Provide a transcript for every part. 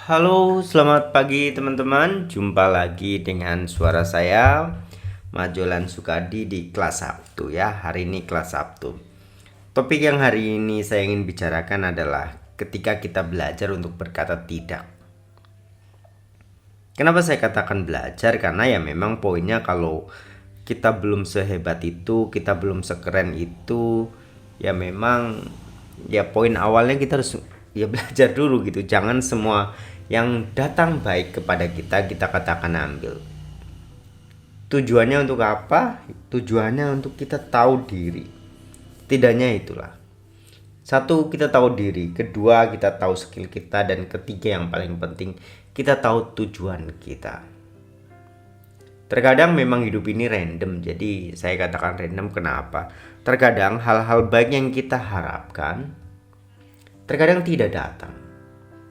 Halo, selamat pagi teman-teman. Jumpa lagi dengan suara saya, Majolan Sukadi di kelas Sabtu ya. Hari ini kelas Sabtu. Topik yang hari ini saya ingin bicarakan adalah ketika kita belajar untuk berkata tidak. Kenapa saya katakan belajar? Karena ya memang poinnya kalau kita belum sehebat itu, kita belum sekeren itu, ya memang ya poin awalnya kita harus ya belajar dulu gitu. Jangan semua yang datang baik kepada kita katakan ambil. Tujuannya untuk apa? Tujuannya untuk kita tahu diri. Tidaknya itulah. Satu, kita tahu diri. Kedua, kita tahu skill kita. Dan ketiga yang paling penting, kita tahu tujuan kita. Terkadang memang hidup ini random. Jadi saya katakan random kenapa? Terkadang hal-hal baik yang kita harapkan terkadang tidak datang.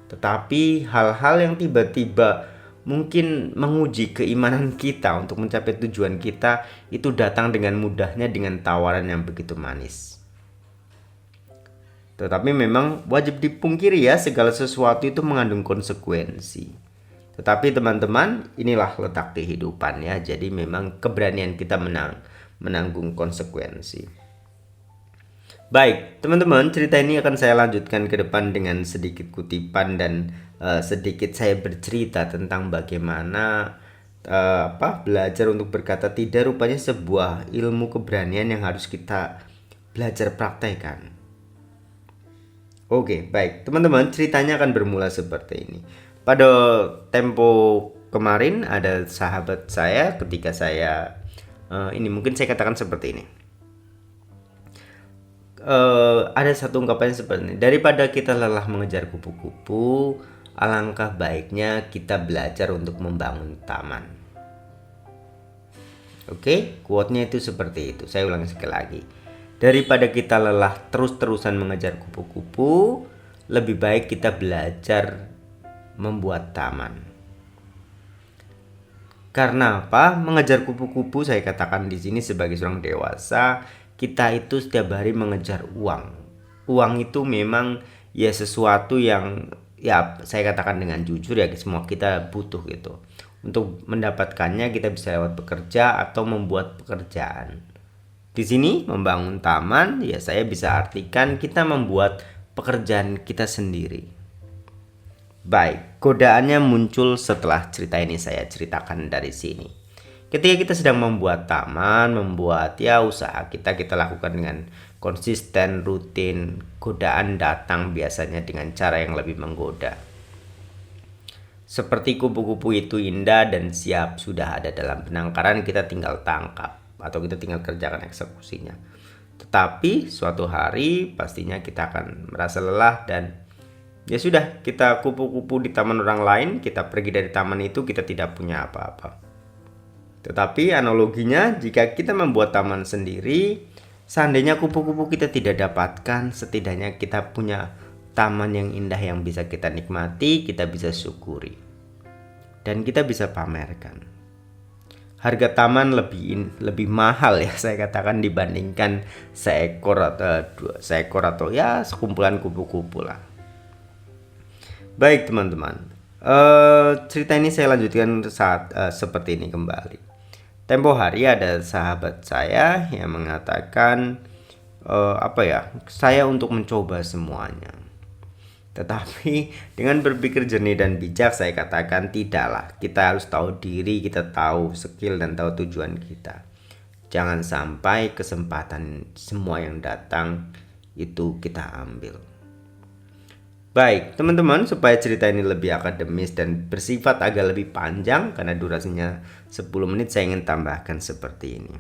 Tetapi hal-hal yang tiba-tiba mungkin menguji keimanan kita untuk mencapai tujuan kita itu datang dengan mudahnya dengan tawaran yang begitu manis. Tetapi memang wajib dipungkiri ya, segala sesuatu itu mengandung konsekuensi. Tetapi teman-teman, inilah letak kehidupan ya. Jadi memang keberanian kita menanggung konsekuensi. Baik, teman-teman, cerita ini akan saya lanjutkan ke depan dengan sedikit kutipan dan sedikit saya bercerita tentang bagaimana belajar untuk berkata tidak rupanya sebuah ilmu keberanian yang harus kita belajar praktekkan. Oke, baik. Teman-teman, ceritanya akan bermula seperti ini. Pada tempo kemarin ada sahabat saya ketika saya ini mungkin saya katakan seperti ini. Ada satu ungkapan seperti ini. Daripada kita lelah mengejar kupu-kupu, alangkah baiknya kita belajar untuk membangun taman. Oke, quote-nya itu seperti itu. Saya ulangi sekali lagi. Daripada kita lelah terus-terusan mengejar kupu-kupu, lebih baik kita belajar membuat taman. Karena apa? Mengejar kupu-kupu saya katakan di sini sebagai seorang dewasa, kita itu setiap hari mengejar uang. Uang itu memang ya sesuatu yang ya saya katakan dengan jujur ya semua kita butuh gitu. Untuk mendapatkannya kita bisa lewat bekerja atau membuat pekerjaan. Di sini membangun taman ya saya bisa artikan kita membuat pekerjaan kita sendiri. Baik, godaannya muncul setelah cerita ini saya ceritakan dari sini. Ketika kita sedang membuat taman, membuat ya usaha kita lakukan dengan konsisten, rutin, godaan datang biasanya dengan cara yang lebih menggoda. Seperti kupu-kupu itu indah dan siap sudah ada dalam penangkaran, kita tinggal tangkap atau kita tinggal kerjakan eksekusinya. Tetapi suatu hari pastinya kita akan merasa lelah dan ya sudah, kita kupu-kupu di taman orang lain, kita pergi dari taman itu kita tidak punya apa-apa. Tetapi analoginya jika kita membuat taman sendiri, seandainya kupu-kupu kita tidak dapatkan, setidaknya kita punya taman yang indah yang bisa kita nikmati, kita bisa syukuri. Dan kita bisa pamerkan. Harga taman lebih mahal ya saya katakan dibandingkan seekor atau ya sekumpulan kupu-kupu lah. Baik teman-teman, cerita ini saya lanjutkan saat seperti ini kembali. Tempo hari ada sahabat saya yang mengatakan saya untuk mencoba semuanya. Tetapi dengan berpikir jernih dan bijak saya katakan tidaklah. Kita harus tahu diri, kita tahu skill dan tahu tujuan kita. Jangan sampai kesempatan semua yang datang itu kita ambil. Baik, teman-teman, supaya cerita ini lebih akademis dan bersifat agak lebih panjang karena durasinya 10 menit, saya ingin tambahkan seperti ini.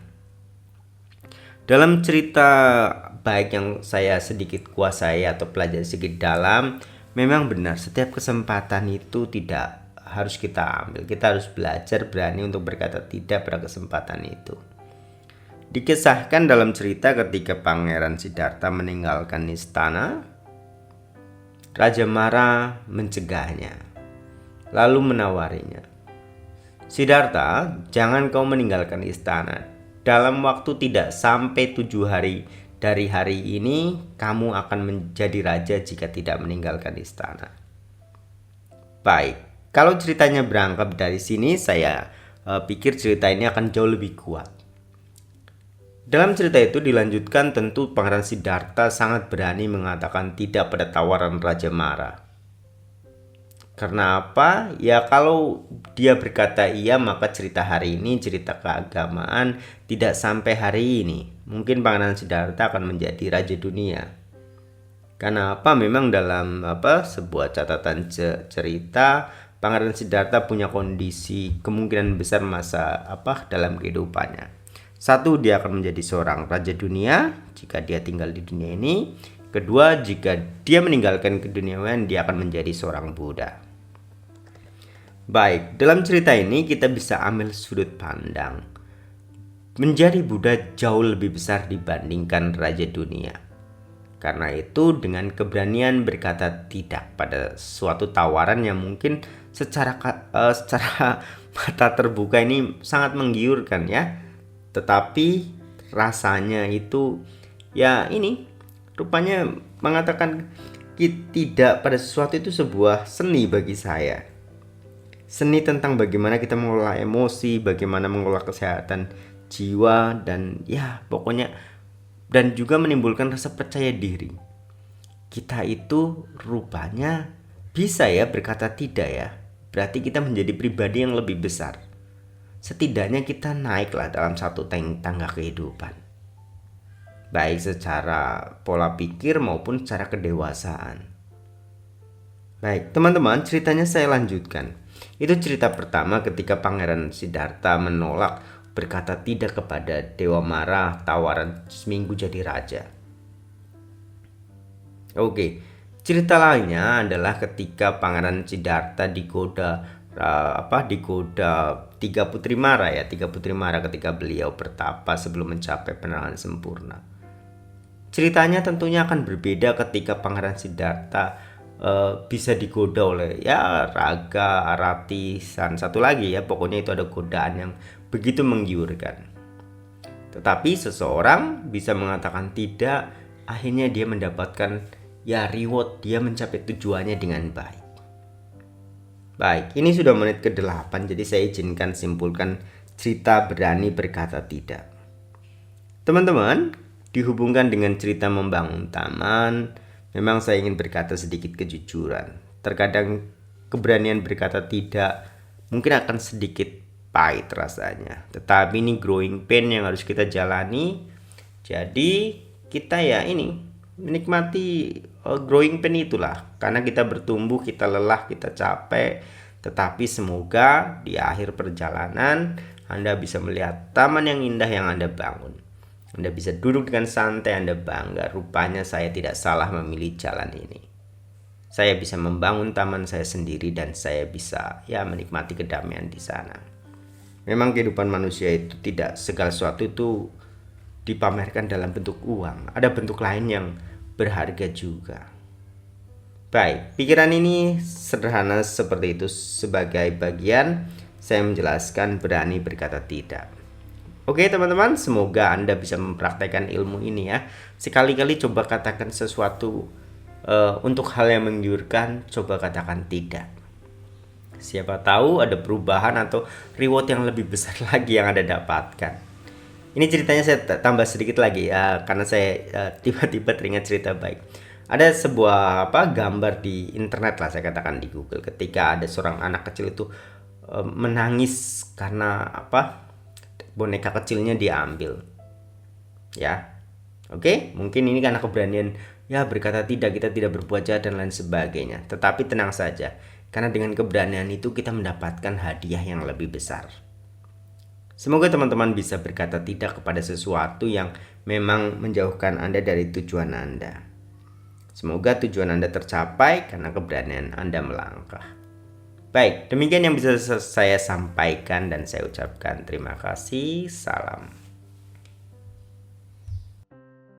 Dalam cerita baik yang saya sedikit kuasai atau pelajari sedikit dalam, memang benar setiap kesempatan itu tidak harus kita ambil. Kita harus belajar berani untuk berkata tidak pada kesempatan itu. Dikisahkan dalam cerita ketika Pangeran Siddhartha meninggalkan istana, Raja Mara mencegahnya, lalu menawarinya. Siddhartha, jangan kau meninggalkan istana. Dalam waktu tidak sampai 7 hari dari hari ini, kamu akan menjadi raja jika tidak meninggalkan istana. Baik, kalau ceritanya berangkat dari sini, saya pikir cerita ini akan jauh lebih kuat. Dalam cerita itu dilanjutkan, tentu Pangeran Siddhartha sangat berani mengatakan tidak pada tawaran Raja Mara. Karena apa? Ya kalau dia berkata iya, maka cerita hari ini, cerita keagamaan tidak sampai hari ini. Mungkin Pangeran Siddhartha akan menjadi Raja Dunia. Karena apa? Memang dalam sebuah catatan cerita, Pangeran Siddhartha punya kondisi kemungkinan besar dalam kehidupannya. Satu, dia akan menjadi seorang raja dunia jika dia tinggal di dunia ini. Kedua, jika dia meninggalkan keduniawian, dia akan menjadi seorang Buddha. Baik, dalam cerita ini kita bisa ambil sudut pandang. Menjadi Buddha jauh lebih besar dibandingkan raja dunia. Karena itu dengan keberanian berkata tidak pada suatu tawaran yang mungkin secara mata terbuka ini sangat menggiurkan ya. Tetapi rasanya itu ya ini rupanya mengatakan tidak pada sesuatu itu sebuah seni bagi saya. Seni tentang bagaimana kita mengelola emosi, bagaimana mengelola kesehatan jiwa, dan ya pokoknya, dan juga menimbulkan rasa percaya diri. Kita itu rupanya bisa ya berkata tidak ya. Berarti kita menjadi pribadi yang lebih besar. Setidaknya kita naiklah dalam satu tangga kehidupan, baik secara pola pikir maupun secara kedewasaan. Baik teman-teman, ceritanya saya lanjutkan. Itu cerita pertama ketika Pangeran Siddhartha menolak, berkata tidak kepada Dewa Mara tawaran seminggu jadi raja. Oke, cerita lainnya adalah ketika Pangeran Siddhartha digoda tiga putri Mara ketika beliau bertapa sebelum mencapai penerangan sempurna. Ceritanya tentunya akan berbeda ketika Pangeran Siddhartha bisa digoda oleh ya Raga, Arati, dan satu lagi ya, pokoknya itu ada godaan yang begitu menggiurkan. Tetapi seseorang bisa mengatakan tidak, akhirnya dia mendapatkan ya reward, dia mencapai tujuannya dengan baik. Baik, ini sudah menit ke-8, jadi saya izinkan simpulkan cerita berani berkata tidak. Teman-teman, dihubungkan dengan cerita membangun taman, memang saya ingin berkata sedikit kejujuran. Terkadang keberanian berkata tidak mungkin akan sedikit pahit rasanya, tetapi ini growing pain yang harus kita jalani. Jadi kita ya ini menikmati growing pain itulah, karena kita bertumbuh, kita lelah, kita capek. Tetapi semoga di akhir perjalanan Anda bisa melihat taman yang indah yang Anda bangun. Anda bisa duduk dengan santai, Anda bangga, rupanya saya tidak salah memilih jalan ini. Saya bisa membangun taman saya sendiri dan saya bisa ya menikmati kedamaian di sana. Memang kehidupan manusia itu tidak segala sesuatu itu dipamerkan dalam bentuk uang. Ada bentuk lain yang berharga juga. Baik, pikiran ini sederhana seperti itu. Sebagai bagian saya menjelaskan berani berkata tidak. Oke teman-teman, semoga Anda bisa mempraktekkan ilmu ini ya. Sekali-kali coba katakan sesuatu untuk hal yang menggiurkan, coba katakan tidak. Siapa tahu ada perubahan atau reward yang lebih besar lagi yang Anda dapatkan. Ini ceritanya saya tambah sedikit lagi ya, karena saya tiba-tiba teringat cerita baik. Ada sebuah gambar di internet lah, saya katakan di Google, ketika ada seorang anak kecil itu menangis karena boneka kecilnya diambil. Ya. Oke, mungkin ini karena keberanian ya berkata tidak, kita tidak berbuat jahat dan lain sebagainya. Tetapi tenang saja, karena dengan keberanian itu kita mendapatkan hadiah yang lebih besar. Semoga teman-teman bisa berkata tidak kepada sesuatu yang memang menjauhkan Anda dari tujuan Anda. Semoga tujuan Anda tercapai karena keberanian Anda melangkah. Baik, demikian yang bisa saya sampaikan dan saya ucapkan terima kasih. Salam.